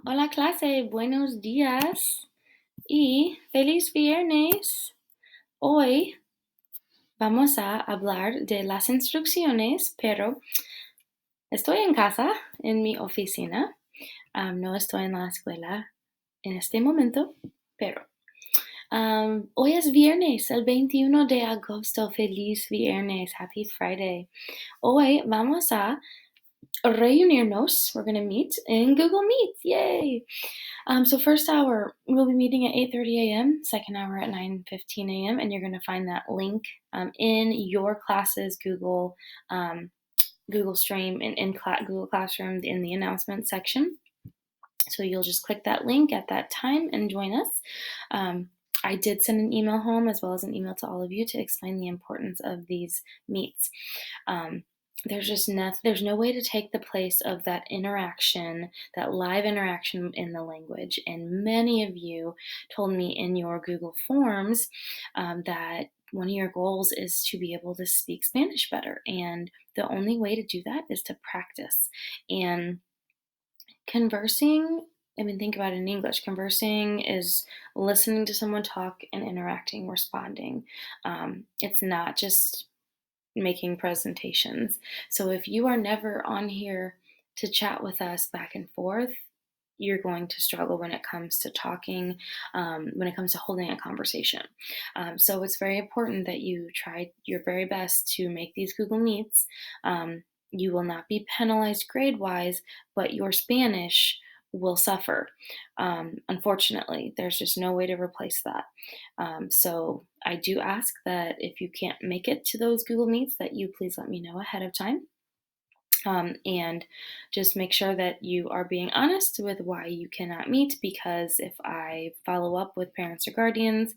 Hola clase, buenos días y feliz viernes. Hoy vamos a hablar de las instrucciones, pero estoy en casa, en mi oficina. No estoy en la escuela en este momento, pero hoy es viernes, el 21 de agosto. Feliz viernes, happy Friday. Hoy vamos a reunirnos. We're going to meet in Google Meet. Yay! So first hour, we'll be meeting at 8:30 a.m., second hour at 9:15 a.m., and you're going to find that link in your class's Google Stream in Google Classroom in the announcement section. So you'll just click that link at that time and join us. I did send an email home as well as an email to all of you to explain the importance of these meets. There's no way to take the place of that interaction, that live interaction in the language. And many of you told me in your Google Forms that one of your goals is to be able to speak Spanish better. And the only way to do that is to practice. And conversing, think about it in English. Conversing is listening to someone talk and interacting, responding. It's not just making presentations. So if you are never on here to chat with us back and forth, you're going to struggle when it comes to talking, when it comes to holding a conversation. So it's very important that you try your very best to make these Google Meets. You will not be penalized grade-wise, but your Spanish will suffer. Unfortunately, there's just no way to replace that. So I do ask that if you can't make it to those Google Meets, that you please let me know ahead of time. And just make sure that you are being honest with why you cannot meet, because if I follow up with parents or guardians,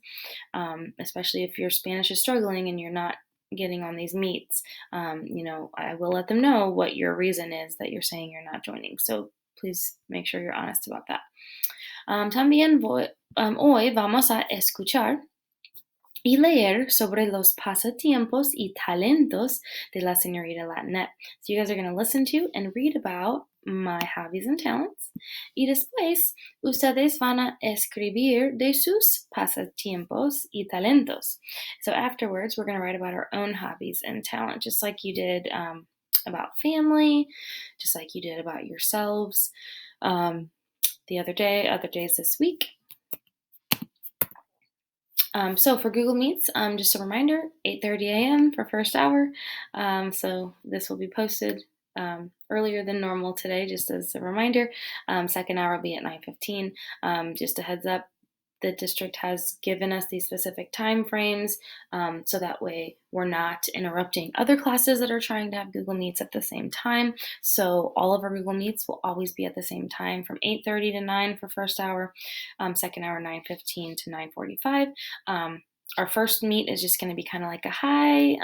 especially if your Spanish is struggling and you're not getting on these meets, I will let them know what your reason is that you're saying you're not joining. So please make sure you're honest about that. También hoy vamos a escuchar y leer sobre los pasatiempos y talentos de la señorita Latinette. So you guys are going to listen to and read about my hobbies and talents. Y después, ustedes van a escribir de sus pasatiempos y talentos. So afterwards, we're going to write about our own hobbies and talent, just like you did about family, just like you did about yourselves the other days this week. So for Google Meets, just a reminder, 8:30 a.m. for first hour. So this will be posted earlier than normal today, just as a reminder. Second hour will be at 9:15. Just a heads up, the district has given us these specific time frames, so that way we're not interrupting other classes that are trying to have Google Meets at the same time. So all of our Google Meets will always be at the same time, from 8:30 to 9 for first hour, second hour 9:15 to 9:45. Our first meet is just going to be kind of like a hi,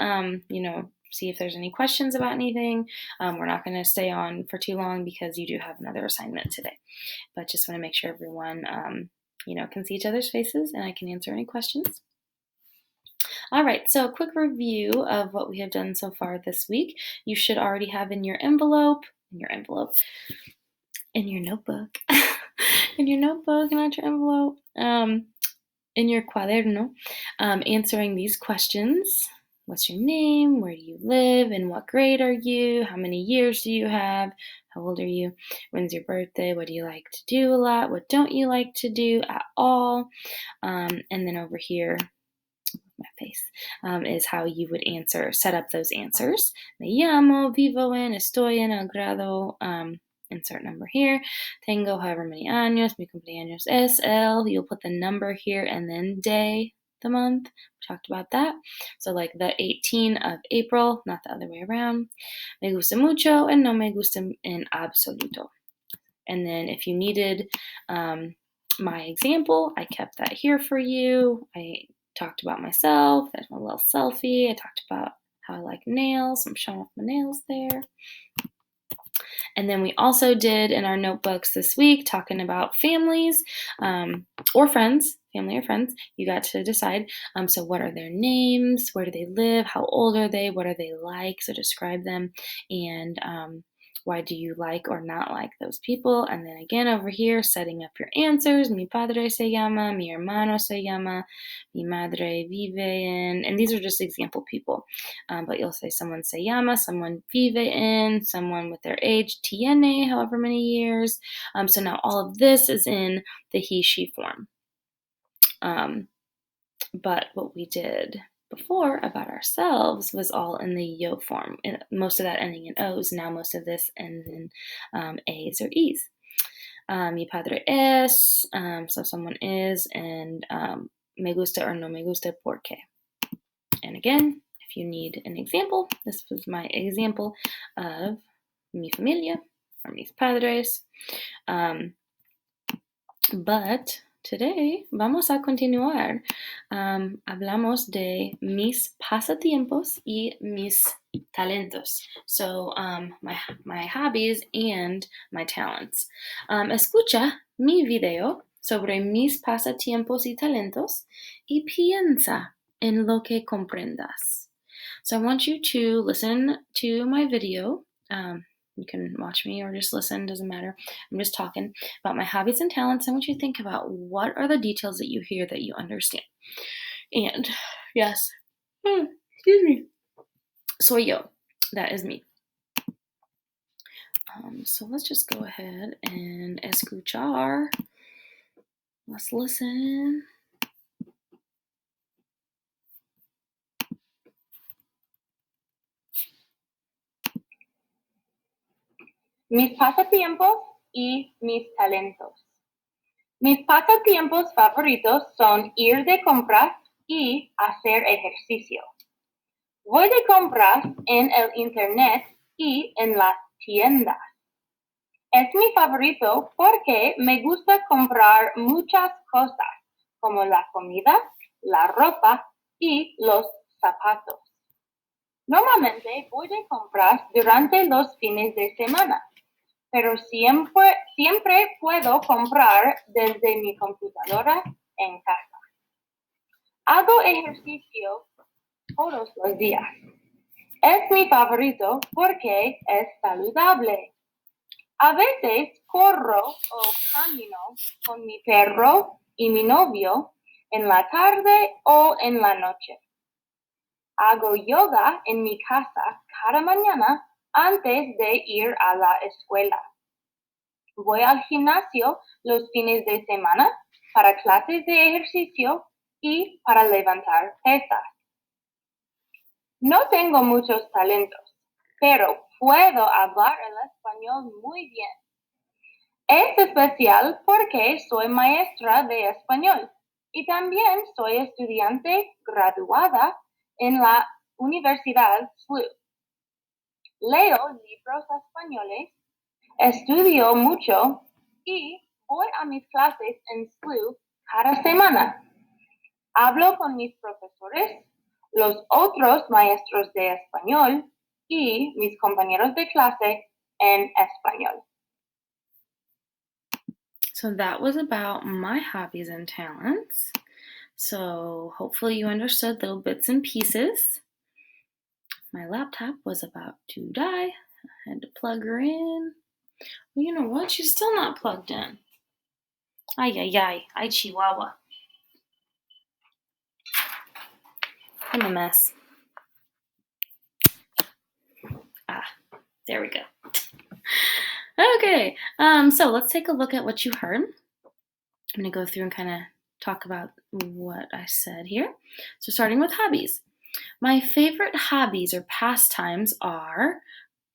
see if there's any questions about anything. We're not going to stay on for too long because you do have another assignment today, but just want to make sure everyone can see each other's faces and I can answer any questions. All right, so a quick review of what we have done so far this week. You should already have in your notebook, in your notebook, not your envelope, in your cuaderno, answering these questions. What's your name? Where do you live? In what grade are you? How many years do you have? How old are you? When's your birthday? What do you like to do a lot? What don't you like to do at all? And then over here, my face, is how you would set up those answers. Me llamo, vivo en, estoy en el grado, insert number here. Tengo however many años, mi cumpleaños es el, you'll put the number here and then day, the month. We talked about that. So like the 18th of April, not the other way around. Me gusta mucho and no me gusta en absoluto. And then if you needed my example, I kept that here for you. I talked about myself. There's my little selfie. I talked about how I like nails. I'm showing off my nails there. And then we also did in our notebooks this week talking about families or friends, family or friends. You got to decide. So what are their names? Where do they live? How old are they? What are they like? So describe them. And Why do you like or not like those people? And then again over here, setting up your answers. Mi padre se llama, mi hermano se llama, mi madre vive en, and these are just example people. But you'll say someone se llama, someone vive en, someone with their age, tiene, however many years. So now all of this is in the he, she form. But what we did before about ourselves was all in the yo form. And most of that ending in O's. Now most of this ends in A's or E's. Mi padre es, so someone is, and me gusta or no me gusta porque. And again, if you need an example, this was my example of mi familia or mis padres. But today vamos a continuar. Hablamos de mis pasatiempos y mis talentos. So my hobbies and my talents. Escucha mi video sobre mis pasatiempos y talentos y piensa en lo que comprendas. So I want you to listen to my video. You can watch me or just listen, doesn't matter. I'm just talking about my hobbies and talents. I want you to think about what are the details that you hear that you understand. And yes, excuse me, soy yo. That is me. So let's just go ahead and escuchar. Let's listen. Mis pasatiempos y mis talentos. Mis pasatiempos favoritos son ir de compras y hacer ejercicio. Voy de compras en el internet y en las tiendas. Es mi favorito porque me gusta comprar muchas cosas, como la comida, la ropa y los zapatos. Normalmente voy de compras durante los fines de semana, pero siempre puedo comprar desde mi computadora en casa. Hago ejercicio todos los días. Es mi favorito porque es saludable. A veces corro o camino con mi perro y mi novio en la tarde o en la noche. Hago yoga en mi casa cada mañana antes de ir a la escuela. Voy al gimnasio los fines de semana para clases de ejercicio y para levantar pesas. No tengo muchos talentos, pero puedo hablar el español muy bien. Es especial porque soy maestra de español y también soy estudiante graduada en la Universidad SLU. Leo libros españoles, estudio mucho y voy a mis clases en SLU cada semana. Hablo con mis profesores, los otros maestros de español y mis compañeros de clase en español. So that was about my hobbies and talents. So hopefully you understood little bits and pieces. My laptop was about to die. I had to plug her in. Well, you know what? She's still not plugged in. Ay, ay, ay. Ay, Chihuahua. I'm a mess. There we go. Okay, so let's take a look at what you heard. I'm going to go through and kind of talk about what I said here. So starting with hobbies. My favorite hobbies or pastimes are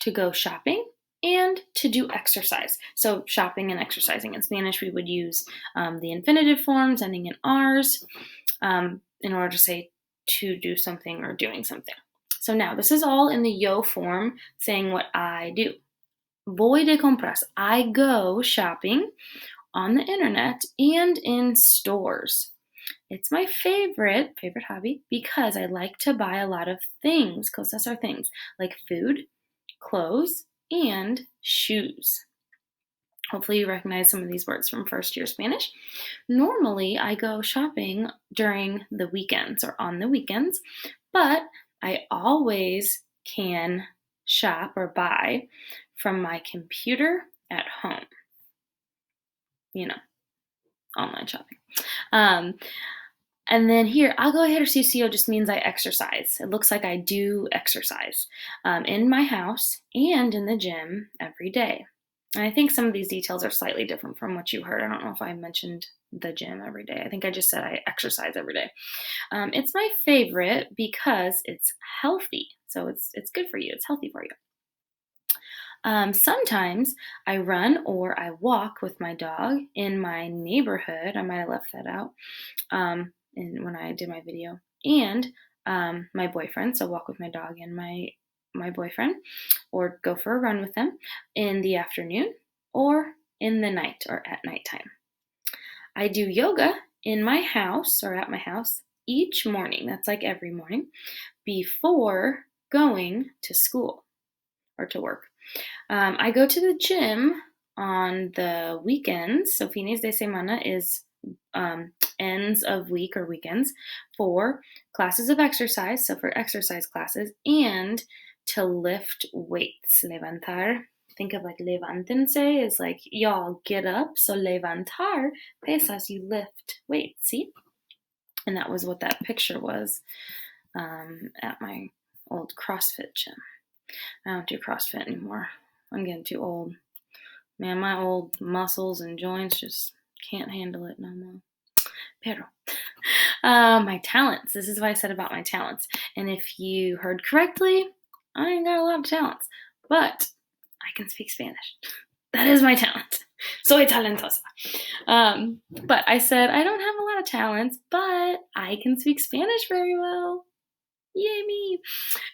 to go shopping and to do exercise. So shopping and exercising. In Spanish, we would use the infinitive forms ending in R's in order to say to do something or doing something. So now this is all in the yo form saying what I do. Voy de compras. I go shopping on the internet and in stores. It's my favorite hobby because I like to buy a lot of things. Cosas are things like food, clothes, and shoes. Hopefully you recognize some of these words from first year Spanish. Normally I go shopping during the weekends or on the weekends, but I always can shop or buy from my computer at home. Online shopping. And then here, hago ejercicio just means I exercise. It looks like I do exercise in my house and in the gym every day. And I think some of these details are slightly different from what you heard. I don't know if I mentioned the gym every day. I think I just said I exercise every day. It's my favorite because it's healthy. So it's good for you. It's healthy for you. Sometimes I run or I walk with my dog in my neighborhood. I might have left that out when I did my video. And my boyfriend, so walk with my dog and my boyfriend, or go for a run with them in the afternoon or in the night or at nighttime. I do yoga in my house or at my house each morning. That's like every morning before going to school or to work. I go to the gym on the weekends. So fines de semana is ends of week or weekends for classes of exercise. So for exercise classes and to lift weights. Levantar. Think of like levántense is like y'all get up. So levantar pesas, you lift weights. See? And that was what that picture was at my old CrossFit gym. I don't do CrossFit anymore. I'm getting too old. Man, my old muscles and joints just can't handle it no more. Pero. My talents. This is what I said about my talents. And if you heard correctly, I ain't got a lot of talents. But I can speak Spanish. That is my talent. Soy talentosa. But I said I don't have a lot of talents, but I can speak Spanish very well. Yay me!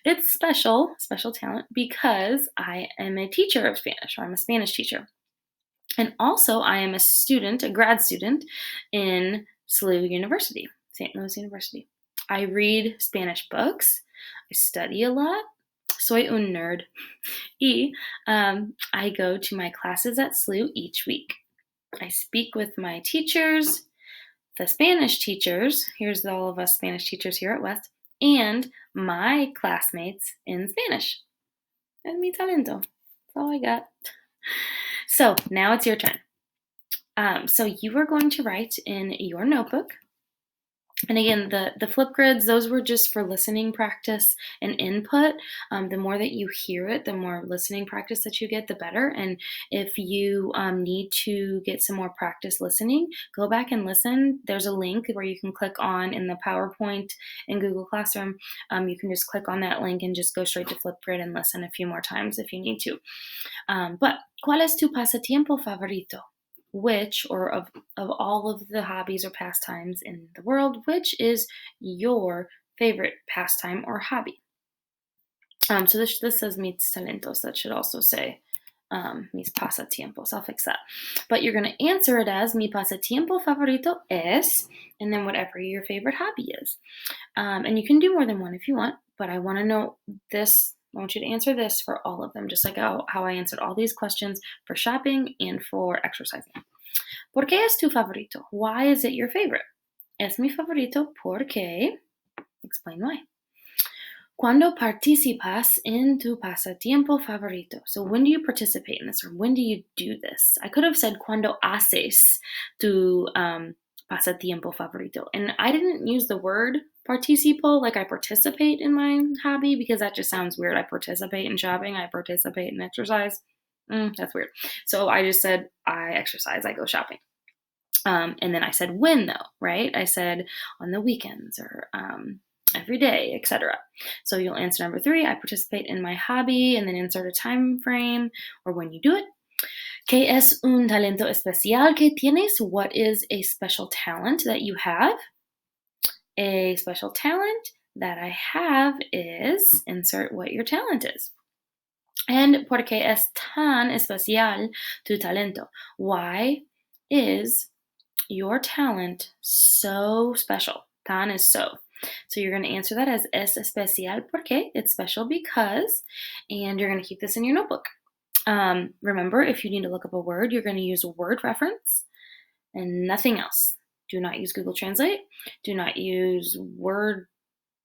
It's special talent because I am a teacher of Spanish, or I'm a Spanish teacher. And also I am a grad student in SLU University, St. Louis University. I read Spanish books. I study a lot. Soy un nerd. I go to my classes at SLU each week. I speak with my teachers, the Spanish teachers. Here's all of us Spanish teachers here at West. And my classmates in Spanish. And mi talento. That's all I got. So now it's your turn. So you are going to write in your notebook. And again, the Flipgrids, those were just for listening practice and input. The more that you hear it, the more listening practice that you get, the better. And if you need to get some more practice listening, go back and listen. There's a link where you can click on in the PowerPoint in Google Classroom. You can just click on that link and just go straight to Flipgrid and listen a few more times if you need to. But ¿cuál es tu pasatiempo favorito? Which, or of all of the hobbies or pastimes in the world, which is your favorite pastime or hobby? So this says mis talentos. That should also say mis pasatiempos. I'll fix that. But you're going to answer it as mi pasatiempo favorito es, and then whatever your favorite hobby is. And you can do more than one if you want, but I want to know this. I want you to answer this for all of them, just like how I answered all these questions for shopping and for exercising. ¿Por qué es tu favorito? Why is it your favorite? Es mi favorito porque... Explain why. ¿Cuándo participas en tu pasatiempo favorito? So when do you participate in this, or when do you do this? I could have said ¿cuándo haces tu pasatiempo favorito? And I didn't use the word participo, like I participate in my hobby, because that just sounds weird. I participate in shopping. I participate in exercise. That's weird. So I just said I exercise. I go shopping. And then I said when, though, right? I said on the weekends or every day, etc. So you'll answer number 3. I participate in my hobby, and then insert a time frame or when you do it. ¿Qué es un talento especial que tienes? What is a special talent that you have? A special talent that I have is, insert what your talent is. And ¿por qué es tan especial tu talento? Why is your talent so special? Tan is so. So you're going to answer that as es especial porque, it's special because, and you're going to keep this in your notebook. Remember, if you need to look up a word, you're going to use a word reference and nothing else. Do not use Google Translate. Do not use Word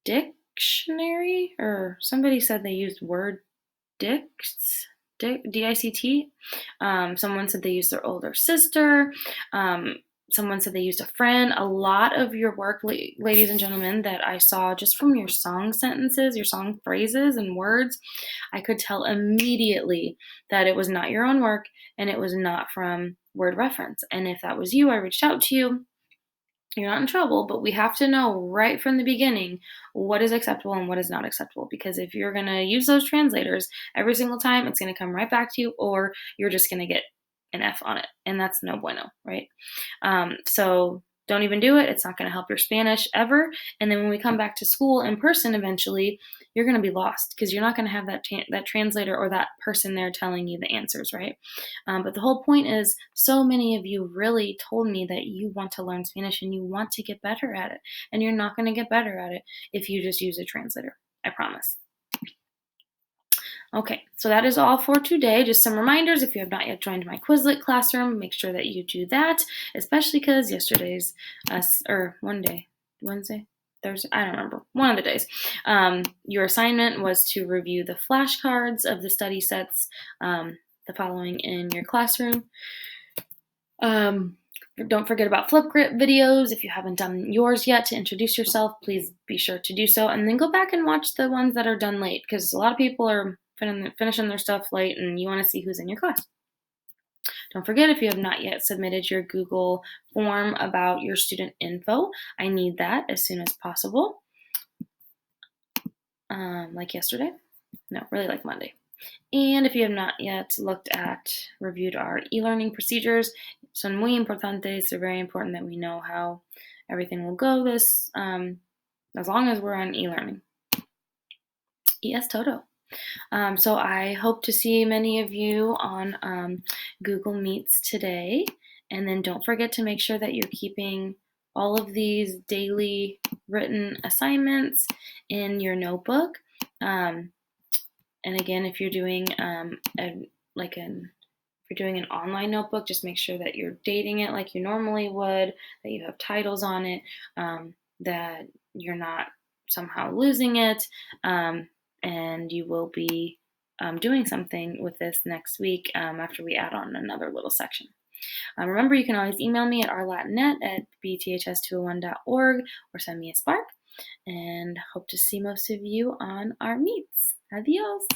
Dictionary, or somebody said they used Word Dicts. DICT. Someone said they used their older sister. Someone said they used a friend. A lot of your work, ladies and gentlemen, that I saw just from your song sentences, your song phrases and words, I could tell immediately that it was not your own work and it was not from Word Reference. And if that was you, I reached out to you. You're not in trouble, but we have to know right from the beginning what is acceptable and what is not acceptable. Because if you're going to use those translators every single time, it's going to come right back to you, or you're just going to get an F on it. And that's no bueno, right? So don't even do it. It's not going to help your Spanish ever. And then when we come back to school in person eventually, you're going to be lost because you're not going to have that translator or that person there telling you the answers, right? But the whole point is, so many of you really told me that you want to learn Spanish and you want to get better at it. And you're not going to get better at it if you just use a translator. I promise. Okay, so that is all for today. Just some reminders. If you have not yet joined my Quizlet classroom, make sure that you do that, especially because yesterday's, Wednesday, Thursday, I don't remember, one of the days. Your assignment was to review the flashcards of the study sets, the following in your classroom. Don't forget about Flipgrid videos. If you haven't done yours yet to introduce yourself, please be sure to do so. And then go back and watch the ones that are done late, because a lot of people are finishing their stuff late and you want to see who's in your class. Don't forget, if you have not yet submitted your Google form about your student info, I need that as soon as possible. Like yesterday. No, really like Monday. And if you have not yet reviewed our e-learning procedures, son muy importantes. They're very important that we know how everything will go as long as we're on e-learning. Y es todo. So I hope to see many of you on Google Meets today. And then don't forget to make sure that you're keeping all of these daily written assignments in your notebook. And again, if you're doing an online notebook, just make sure that you're dating it like you normally would, that you have titles on it, that you're not somehow losing it, and you will be doing something with this next week after we add on another little section. Remember, you can always email me at rlatinnet@bths201.org or send me a spark, and hope to see most of you on our meets. Adios.